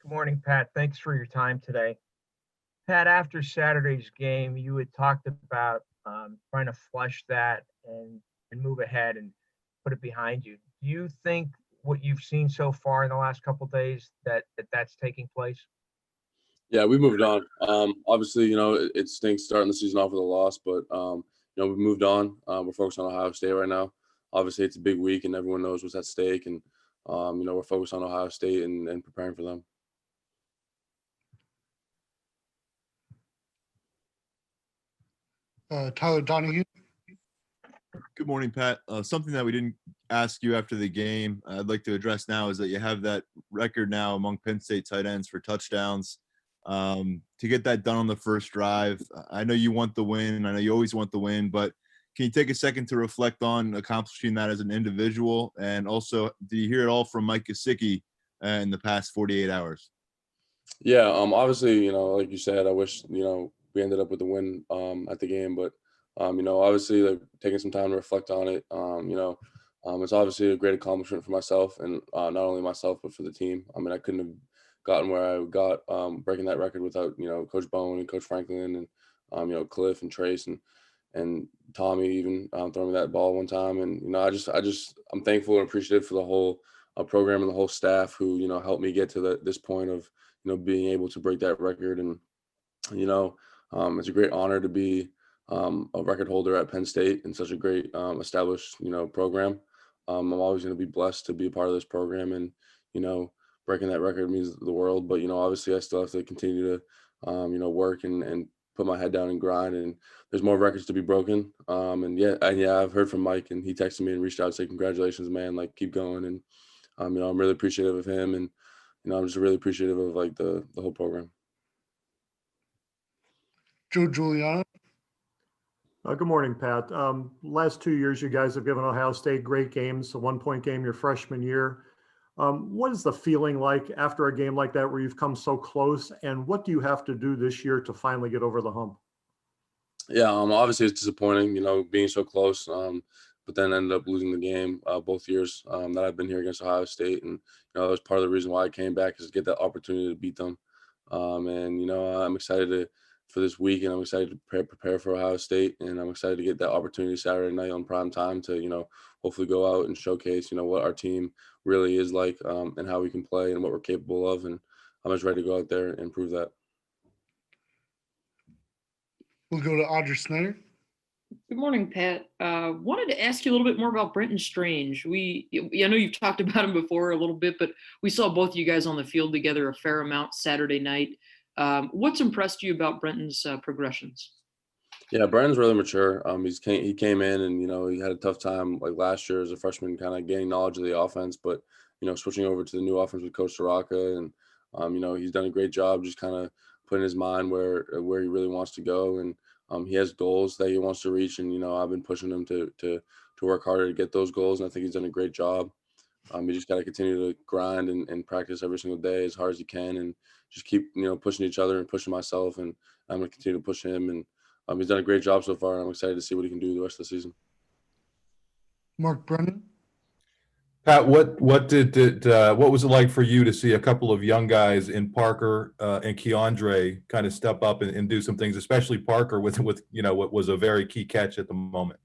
Good morning, Pat. Thanks for your time today. Pat, after Saturday's game, you had talked about trying to flush that and move ahead and put it behind you. Do you think what you've seen so far in the last couple of days that's taking place? Yeah, we moved on. Obviously, it stinks starting the season off with a loss, but we moved on. We're focused on Ohio State right now. Obviously, it's a big week, and everyone knows what's at stake. And we're focused on Ohio State and preparing for them. Tyler Donahue. Good morning, Pat. Something that we didn't ask you after the game, I'd like to address now, is that you have that record now among Penn State tight ends for touchdowns. To get that done on the first drive, I know you want the win. I know you always want the win, but can you take a second to reflect on accomplishing that as an individual? And also, do you hear it all from Mike Gesicki in the past 48 hours? Yeah, obviously, like you said, I wish, we ended up with the win at the game, but obviously, like taking some time to reflect on it, it's obviously a great accomplishment for myself and not only myself but for the team. I mean, I couldn't have gotten where I got breaking that record without Coach Bowen and Coach Franklin and Cliff and Trace and Tommy even throwing me that ball one time. And I'm thankful and appreciative for the whole program and the whole staff who helped me get to this point of being able to break that record. And it's a great honor to be a record holder at Penn State in such a great established program. I'm always going to be blessed to be a part of this program, and breaking that record means the world. But obviously I still have to continue to work and put my head down and grind, and there's more records to be broken. I've heard from Mike, and he texted me and reached out to say congratulations, man, like keep going. And I'm really appreciative of him, and I'm just really appreciative of like the whole program. Joe Giuliano. Good morning, Pat. Last 2 years, you guys have given Ohio State great games, a 1-point game your freshman year. What is the feeling like after a game like that where you've come so close, and what do you have to do this year to finally get over the hump? Yeah, obviously it's disappointing, being so close, but then ended up losing the game both years that I've been here against Ohio State. And, that was part of the reason why I came back, is to get that opportunity to beat them. I'm excited for this week, and I'm excited to prepare for Ohio State, and I'm excited to get that opportunity Saturday night on prime time to, hopefully go out and showcase, what our team really is like and how we can play and what we're capable of. And I'm just ready to go out there and prove that. We'll go to Audrey Snyder. Good morning, Pat. Wanted to ask you a little bit more about Brenton Strange. I know you've talked about him before a little bit, but we saw both of you guys on the field together a fair amount Saturday night. What's impressed you about Brenton's progressions? Yeah, Brenton's really mature. He came in and he had a tough time like last year as a freshman, kind of gaining knowledge of the offense, but switching over to the new offense with Coach Soraka, and he's done a great job just kind of putting his mind where he really wants to go, and he has goals that he wants to reach, and I've been pushing him to work harder to get those goals, and I think he's done a great job. You just got to continue to grind and practice every single day as hard as you can, and just keep pushing each other and pushing myself, and I'm gonna continue to push him. And he's done a great job so far, and I'm excited to see what he can do the rest of the season. Mark Brennan. Pat, what was it like for you to see a couple of young guys in Parker and Keandre kind of step up and do some things, especially Parker with what was a very key catch at the moment?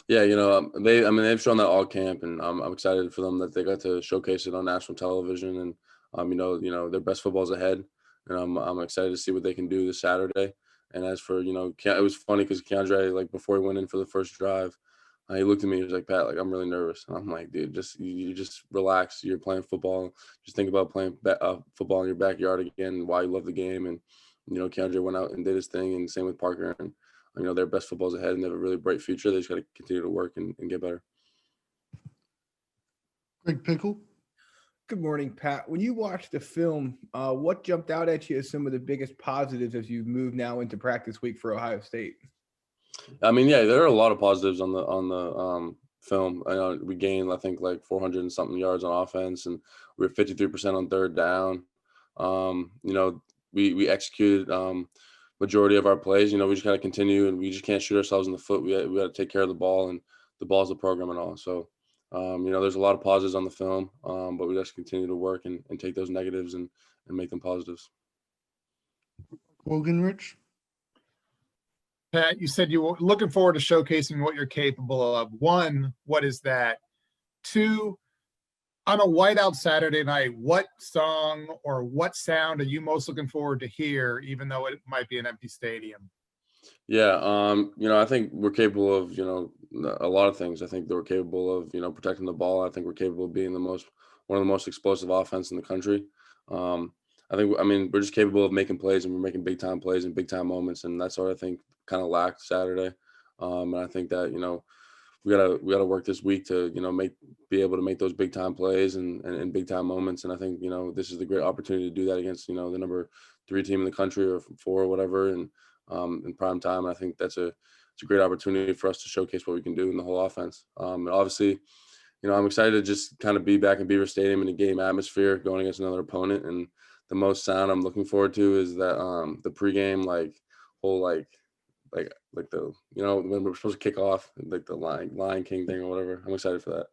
Yeah, they've shown that all camp, and I'm excited for them that they got to showcase it on national television, and their best football's ahead, and I'm excited to see what they can do this Saturday. And as for it was funny because Keandre, like before he went in for the first drive, he looked at me. He was like, "Pat, like I'm really nervous." And I'm like, "Dude, you just relax. You're playing football. Just think about playing football in your backyard again. Why you love the game." And Keandre went out and did his thing, and same with Parker. And their best football's ahead, and they have a really bright future. They just got to continue to work and get better. Greg Pickle. Good morning, Pat. When you watched the film, what jumped out at you as some of the biggest positives as you move now into practice week for Ohio State? I mean, yeah, there are a lot of positives on the film. We gained, I think, like 400 and something yards on offense, and we were 53% on third down. We executed majority of our plays. We just got to continue, and we just can't shoot ourselves in the foot. We got to take care of the ball, and the ball's the program and all. So, there's a lot of positives on the film, but we just continue to work and take those negatives and make them positives. Wogan Rich. Pat, you said you were looking forward to showcasing what you're capable of. One, what is that? Two, on a whiteout Saturday night, what song or what sound are you most looking forward to hear, even though it might be an empty stadium? Yeah, I think we're capable of, a lot of things. I think that we're capable of, protecting the ball. I think we're capable of being one of the most explosive offense in the country. We're just capable of making plays, and we're making big time plays and big time moments, and that's what I think kind of lacked Saturday. And I think that we gotta work this week to be able to make those big time plays and big time moments. And I think this is the great opportunity to do that against the number 3 team in the country, or 4 or whatever, and in prime time. And I think it's a great opportunity for us to showcase what we can do in the whole offense. And obviously, I'm excited to just kind of be back in Beaver Stadium in a game atmosphere, going against another opponent. And the most sound I'm looking forward to is that the pregame whole the when we're supposed to kick off, like the Lion King thing or whatever. I'm excited for that.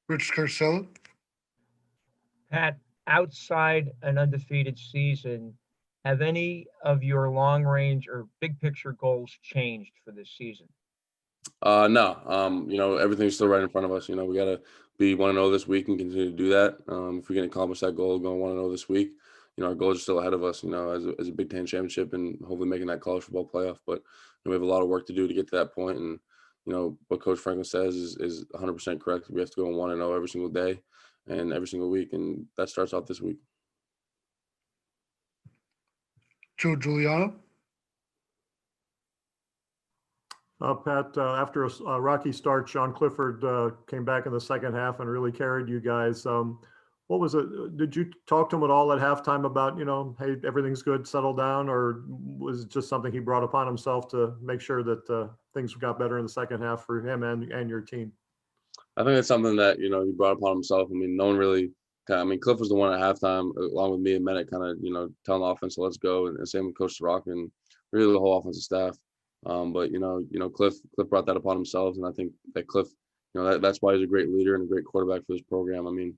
Rich Carcella. Pat, outside an undefeated season, have any of your long range or big picture goals changed for this season? No. Everything's still right in front of us. We gotta be 1-0 this week and continue to do that. If we can accomplish that goal, going 1-0 this week, our goals are still ahead of us, as a Big Ten championship and hopefully making that college football playoff. But we have a lot of work to do to get to that point. And, what Coach Franklin says is 100% correct. We have to go 1-0 every single day and every single week. And that starts off this week. Joe Giuliano. Pat, after a rocky start, Sean Clifford came back in the second half and really carried you guys. What was it? Did you talk to him at all at halftime about, hey, everything's good, settle down, or was it just something he brought upon himself to make sure that things got better in the second half for him and your team? I think it's something that, he brought upon himself. No one really Cliff was the one at halftime, along with me and Menet, kind of, telling the offense, let's go. And same with Coach Rock and really the whole offensive staff. But Cliff brought that upon himself, and I think that Cliff, that's why he's a great leader and a great quarterback for this program.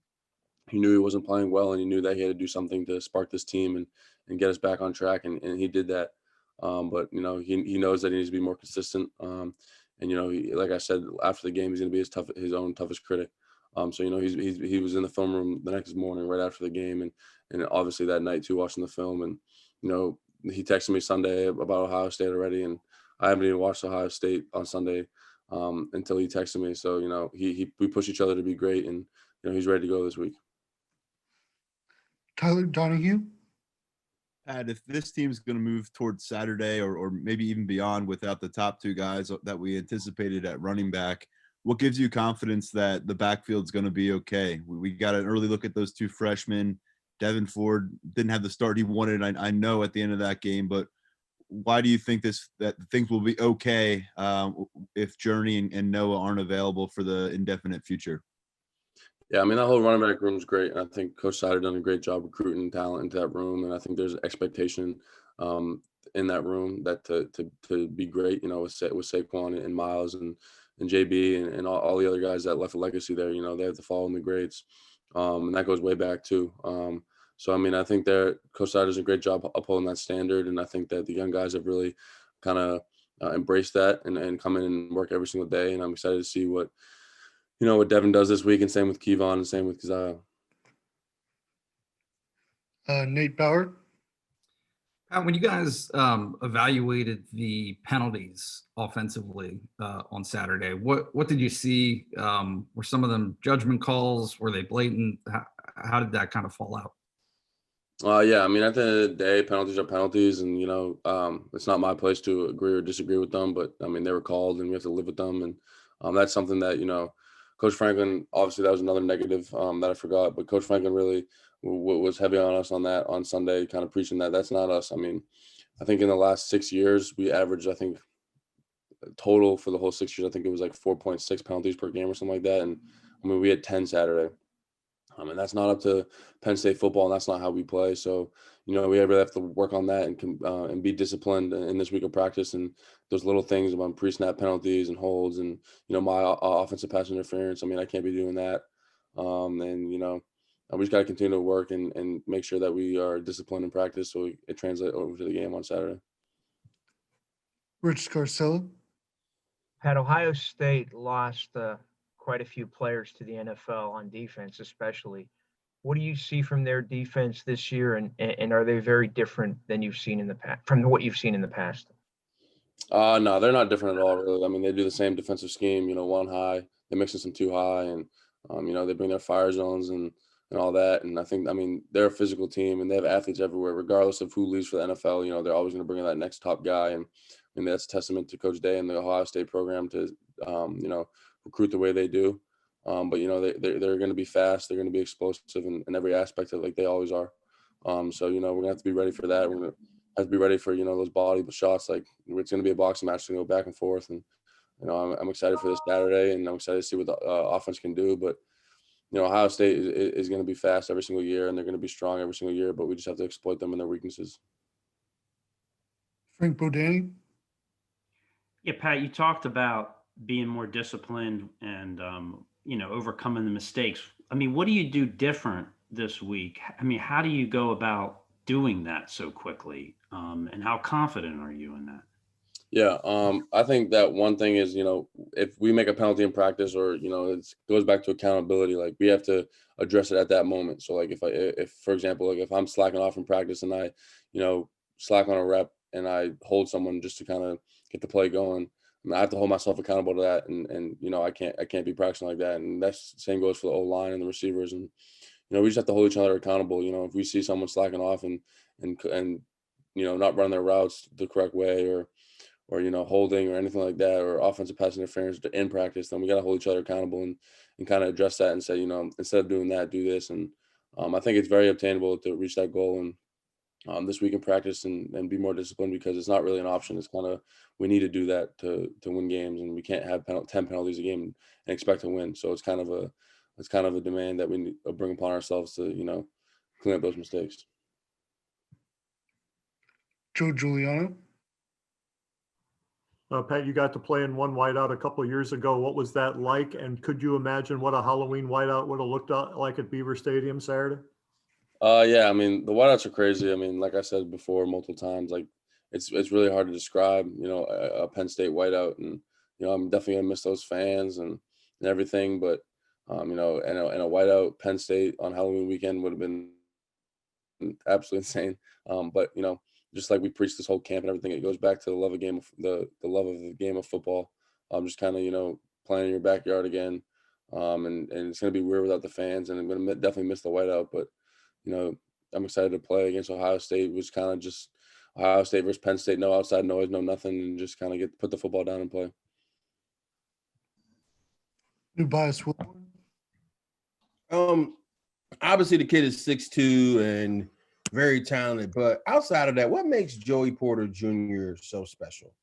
He knew he wasn't playing well, and he knew that he had to do something to spark this team and get us back on track, and he did that. But he knows that he needs to be more consistent. Like I said, after the game, he's going to be his own toughest critic. So he was in the film room the next morning right after the game, and obviously that night too, watching the film. And he texted me Sunday about Ohio State already, and I haven't even watched Ohio State on Sunday until he texted me. So we push each other to be great, and he's ready to go this week. Tyler Donahue. Pat, if this team's going to move towards Saturday or maybe even beyond without the top 2 guys that we anticipated at running back, what gives you confidence that the backfield's going to be okay? We got an early look at those 2 freshmen. Devin Ford didn't have the start he wanted, I know, at the end of that game, but why do you think that things will be okay if Journey and Noah aren't available for the indefinite future? Yeah, that whole running back room is great. And I think Coach Sider done a great job recruiting talent into that room. And I think there's expectation in that room that to be great, with Saquon and Miles and JB and all the other guys that left a legacy there. They have to follow in the grades. And that goes way back too. So, I think Coach Sider does a great job upholding that standard. And I think that the young guys have really kind of embraced that and come in and work every single day. And I'm excited to see what Devin does this week, and same with Kevon and same with Keziah. Nate Bauer. When you guys evaluated the penalties offensively on Saturday, what did you see? Were some of them judgment calls? Were they blatant? How did that kind of fall out? Yeah, at the end of the day, penalties are penalties, and it's not my place to agree or disagree with them. But they were called, and we have to live with them, and that's something that Coach Franklin, obviously that was another negative that I forgot, but Coach Franklin really was heavy on us on that on Sunday, kind of preaching that that's not us. I think in the last 6 years, we averaged, total for the whole 6 years, I think it was like 4.6 penalties per game or something like that. And we had 10 Saturday. And that's not up to Penn State football, and that's not how we play. So, we really have to work on that and be disciplined in this week of practice. And those little things about pre-snap penalties and holds and, my offensive pass interference. I can't be doing that. And, we just got to continue to work and make sure that we are disciplined in practice so it translates over to the game on Saturday. Rich Scarcella, Had Ohio State lost quite a few players to the NFL on defense, especially. What do you see from their defense this year, and are they very different than you've seen in the past, from what you've seen in the past? No, they're not different at all, really. I mean, they do the same defensive scheme, one high, they mix in some two high, and they bring their fire zones and all that. And I mean, they're a physical team, and they have athletes everywhere, regardless of who leaves for the NFL. They're always going to bring in that next top guy, and I mean that's a testament to Coach Day and the Ohio State program to recruit the way they do. But they're going to be fast, they're going to be explosive in every aspect of it, like they always are. So we're going to have to be ready for that. We're going to have to be ready for those body shots. Like it's going to be a boxing match to go back and forth, and I'm excited for this Saturday, and I'm excited to see what the offense can do. But Ohio State is going to be fast every single year, and they're going to be strong every single year. But we just have to exploit them and their weaknesses. Frank Bodani, Yeah, Pat, you talked about being more disciplined and overcoming the mistakes. I mean, what do you do different this week? I mean, how do you go about doing that so quickly? And how confident are you in that? Yeah, I think that one thing is, if we make a penalty in practice, or it goes back to accountability. Like we have to address it at that moment. So like if for example, like if I'm slacking off in practice and I, slack on a rep and I hold someone just to kind of get the play going, I mean, I have to hold myself accountable to that, and I can't be practicing like that. And that's the same goes for the O-line and the receivers, and we just have to hold each other accountable. If we see someone slacking off and not running their routes the correct way, or holding or anything like that, or offensive pass interference in practice, then we got to hold each other accountable and kind of address that and say, instead of doing that, do this. And I think it's very obtainable to reach that goal and this week in practice and be more disciplined, because it's not really an option. It's kind of, we need to do that to win games, and we can't have 10 penalties a game and expect to win. So it's kind of a demand that we need to bring upon ourselves to, clean up those mistakes. Joe Giuliano, Pat, you got to play in one whiteout a couple of years ago. What was that like? And could you imagine what a Halloween whiteout would have looked like at Beaver Stadium Saturday? Yeah, I mean, the whiteouts are crazy. I mean, like I said before multiple times, like it's really hard to describe, a Penn State whiteout, and I'm definitely gonna miss those fans and everything. But and a whiteout Penn State on Halloween weekend would have been absolutely insane. But just like we preached this whole camp and everything, it goes back to the love of the love of the game of football. Just kind of playing in your backyard again, and it's gonna be weird without the fans, and I'm gonna definitely miss the whiteout. But I'm excited to play against Ohio State, which kind of just Ohio State versus Penn State, no outside noise, no nothing, and just kind of put the football down and play. New Bias Woodward, Obviously the kid is 6'2" and very talented, but outside of that, what makes Joey Porter Jr. so special?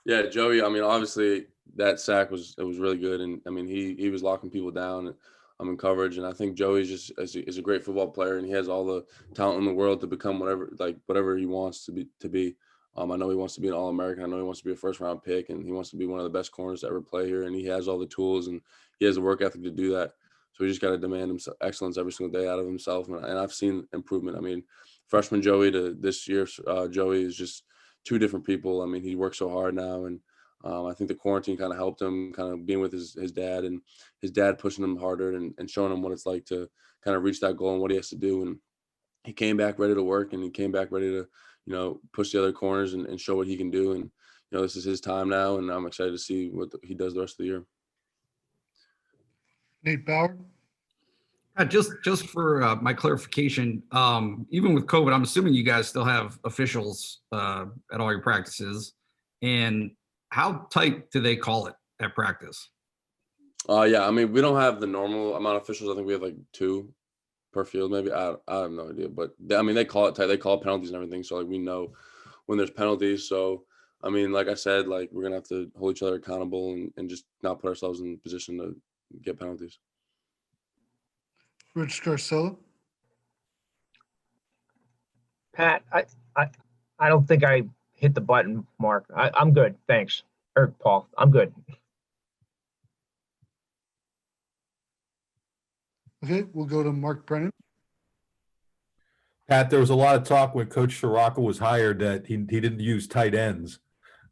Yeah, Joey, I mean, obviously that sack was really good, and I mean he was locking people down. In coverage, and I think Joey is a great football player, and he has all the talent in the world to become whatever he wants to be. I know he wants to be an All-American. I know he wants to be a first-round pick, and he wants to be one of the best corners to ever play here. And he has all the tools, and he has the work ethic to do that. So we just got to demand excellence every single day out of himself. And I've seen improvement. I mean, freshman Joey to this year's Joey is just two different people. I mean, he works so hard now, and I think the quarantine kind of helped him, kind of being with his dad, and his dad pushing him harder and showing him what it's like to kind of reach that goal and what he has to do. And he came back ready to work, and he came back ready to, push the other corners and show what he can do. And, this is his time now, and I'm excited to see what he does the rest of the year. Nate Bauer, Just for my clarification, even with COVID, I'm assuming you guys still have officials at all your practices. And how tight do they call it at practice? Yeah, I mean, we don't have the normal amount of officials. I think we have like 2 per field, maybe. I have no idea, but they call it tight. They call penalties and everything, so like we know when there's penalties. So I mean, like I said, like we're gonna have to hold each other accountable and just not put ourselves in position to get penalties. Rich Scarcella, Pat, I don't think I hit the button, Mark. I'm good, thanks. Or Paul, I'm good. Okay, we'll go to Mark Brennan. Pat, there was a lot of talk when Coach Shiraka was hired that he didn't use tight ends.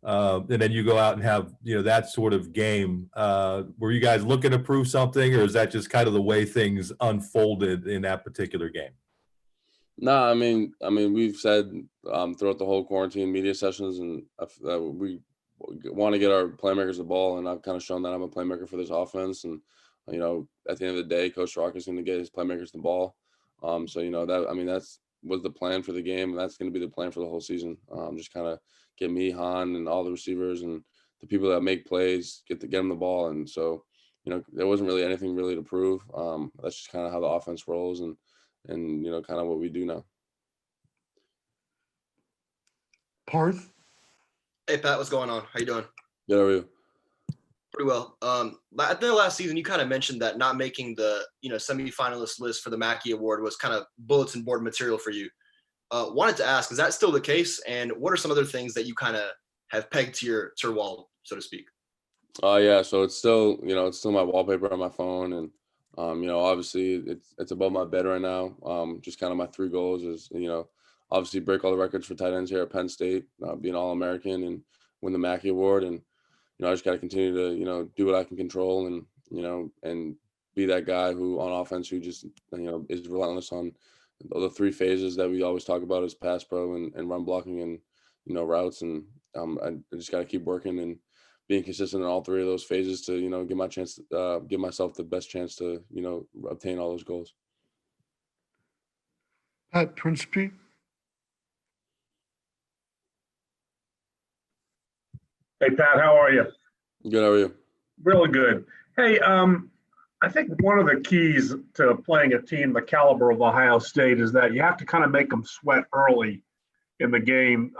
And then you go out and have, that sort of game. Were you guys looking to prove something, or is that just kind of the way things unfolded in that particular game? No, I mean, we've said throughout the whole quarantine media sessions, and we want to get our playmakers the ball, and I've kind of shown that I'm a playmaker for this offense. And at the end of the day, Coach Rock is going to get his playmakers the ball. So that's was the plan for the game, and that's going to be the plan for the whole season. Just kind of get me, Han, and all the receivers and the people that make plays, get them the ball. And so, there wasn't really anything really to prove. That's just kind of how the offense rolls, and kind of what we do now. Parth. Hey Pat, what's going on? How you doing? Good, how are you? Pretty well. At the end of last season, you kind of mentioned that not making the semifinalist list for the Mackey Award was kind of bulletin board material for you. Wanted to ask, is that still the case? And what are some other things that you kind of have pegged to your wall, so to speak? Yeah, so it's still my wallpaper on my phone, and obviously it's above my bed right now. Just kind of my 3 goals is obviously break all the records for tight ends here at Penn State, be an All-American and win the Mackey Award, and I just got to continue to do what I can control, and and be that guy who on offense who just is relentless on the 3 phases that we always talk about as pass pro and run blocking and routes, and I just got to keep working and being consistent in all 3 of those phases to give myself the best chance to obtain all those goals. Pat Principe. Hey Pat, how are you? Good, how are you? Really good. Hey, I think one of the keys to playing a team the caliber of Ohio State is that you have to kind of make them sweat early in the game.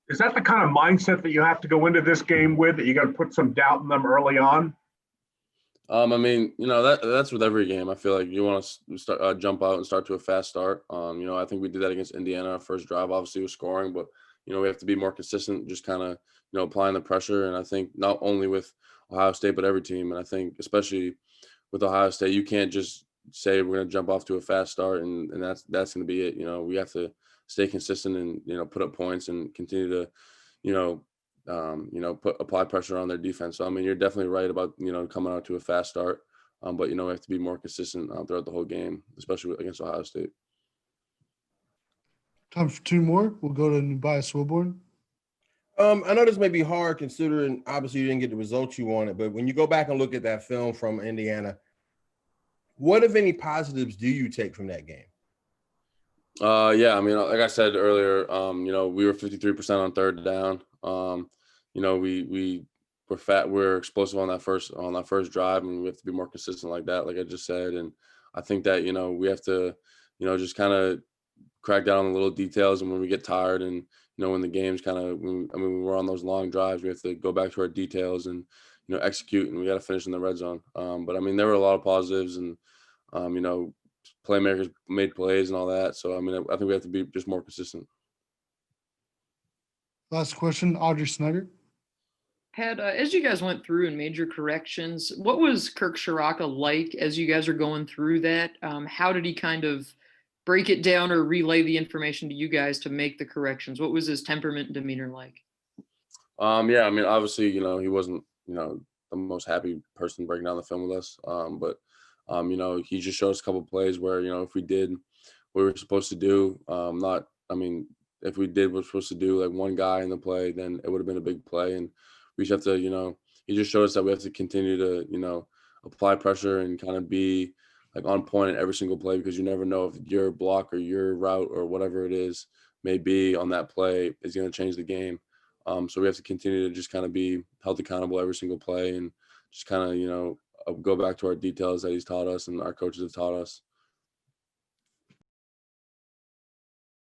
Is that the kind of mindset that you have to go into this game with, that you got to put some doubt in them early on? That's with every game. I feel like you want to start jump out and start to a fast start. I think we did that against Indiana. Our first drive obviously was scoring, but we have to be more consistent, just kind of applying the pressure. And I think not only with Ohio State, but every team. And I think especially with Ohio State, you can't just say we're going to jump off to a fast start and that's going to be it. We have to stay consistent and put up points and continue to apply pressure on their defense. So you're definitely right about coming out to a fast start, but we have to be more consistent throughout the whole game, especially against Ohio State. Time for 2 more. We'll go to Nubias Wilborn. I know this may be hard considering obviously you didn't get the results you wanted, but when you go back and look at that film from Indiana, what, if any, positives do you take from that game? Yeah, like I said earlier, we were 53% on 3rd down. We're explosive on that first drive, and we have to be more consistent like that, like I just said. And I think that we have to just kind of crack down on the little details, and when we get tired and when the game's kind of when we're on those long drives, we have to go back to our details and execute, and we got to finish in the red zone. But there were a lot of positives, and playmakers made plays and all that. So I think we have to be just more consistent. Last question, Audrey Snyder. Pat, as you guys went through and made your corrections, what was Kirk Shiraka like as you guys are going through that? How did he kind of break it down or relay the information to you guys to make the corrections? What was his temperament and demeanor like? Yeah, obviously, he wasn't, the most happy person breaking down the film with us. But he just showed us a couple of plays where, if we did what we were supposed to do, if we did what we're supposed to do, like one guy in the play, then it would have been a big play. And we just have to, he just showed us that we have to continue to, apply pressure and kind of be like on point in every single play, because you never know if your block or your route or whatever it is may be on that play is going to change the game. So we have to continue to just kind of be held accountable every single play and just kind of, go back to our details that he's taught us and our coaches have taught us.